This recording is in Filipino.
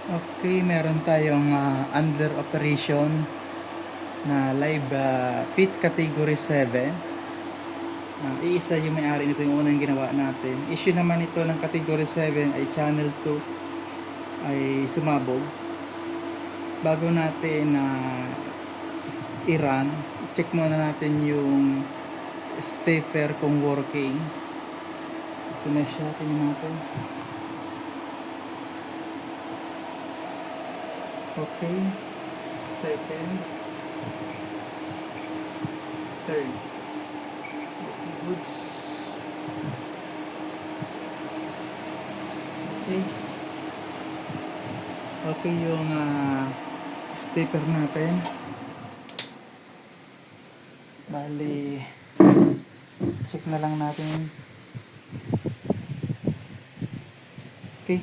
Okay, meron tayong under operation na live fit category 7. Iisa yung may-ari nito, yung unang ginawa natin. Issue naman ito ng category 7 ay channel 2 ay sumabog. Bago natin i-run, check muna natin yung stepper kung working. Ito na siya, tingnan natin. Okay, second, third. Okay, goods. Okay. Okay yung stepper natin. Bali, check na lang natin. Okay.